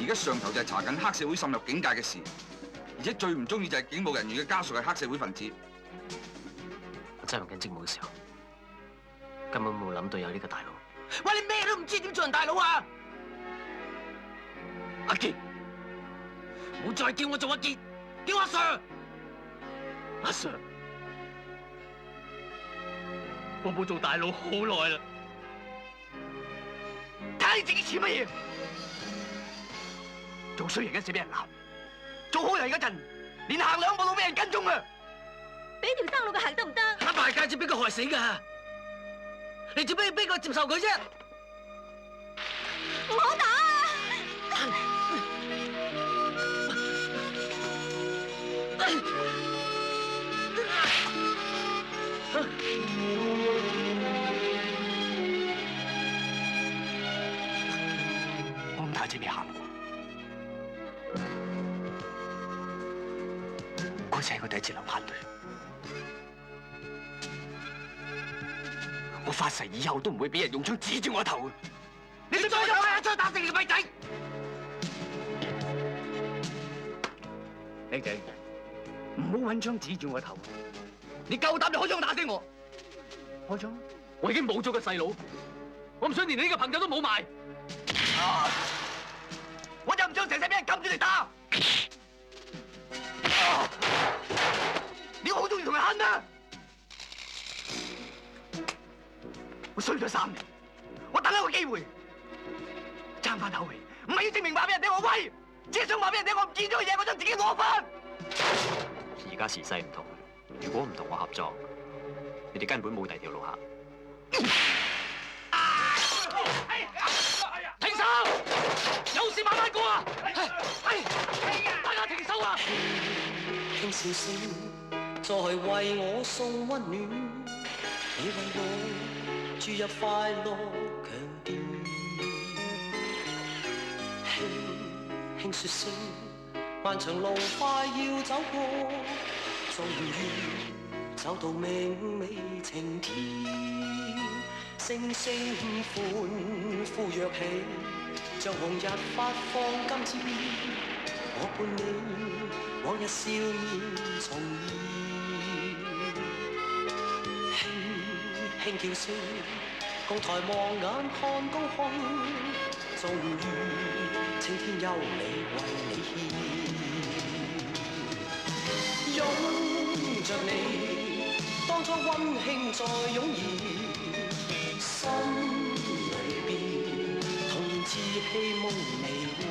而家上頭就係查緊黑社會滲入警界嘅事，而且最唔中意就係警務人員嘅家屬係黑社會分子。我執行緊職務嘅時候，根本冇諗到有呢個大佬。喂，你咩都唔知，點做人大佬啊？阿傑，唔好再叫我做阿傑，叫阿 Sir。阿 Sir， 我冇做大佬好耐啦。睇你自己似乜嘢？做衰人嗰時俾人鬧，做好人嗰陣連行兩步都俾人跟蹤啊！俾條生路佢行得唔得？打敗戒指俾佢害死噶，你做咩要逼佢接受佢啫？唔好打啊！我咁大隻未行過，嗰次係我第一次流眼淚。我發誓以後都唔會俾人用槍指住我頭。你再有啊，再打死你個廢仔！靚仔，唔好揾槍指住我頭。你夠膽就開槍打死我！開槍！我已經冇咗個細佬，我唔想連你呢個朋友都冇埋。我就唔想成世俾人撳住嚟打。你好中意同人恨啊！我衰咗3年，我等一個機會，爭翻口氣，唔係要證明話俾人聽我威，只係想話俾人聽我唔見咗嘅嘢，我想自己攞翻。而家時勢唔同，如果唔同我合作，你哋根本冇第二條路行。停手！有事慢慢講啊！大家停手啊！聽笑聲，再為我送溫暖，你為我注入快樂強電。輕輕說聲，漫長路快要走過，終於走到明媚晴天。聲聲歡呼躍起，像紅日發放金箭。我伴你往日笑面重現，輕輕叫聲，共抬望眼看高空，終於青天優美為你獻，擁着你，當初溫馨再湧現。心裏邊，同志氣夢彌漫。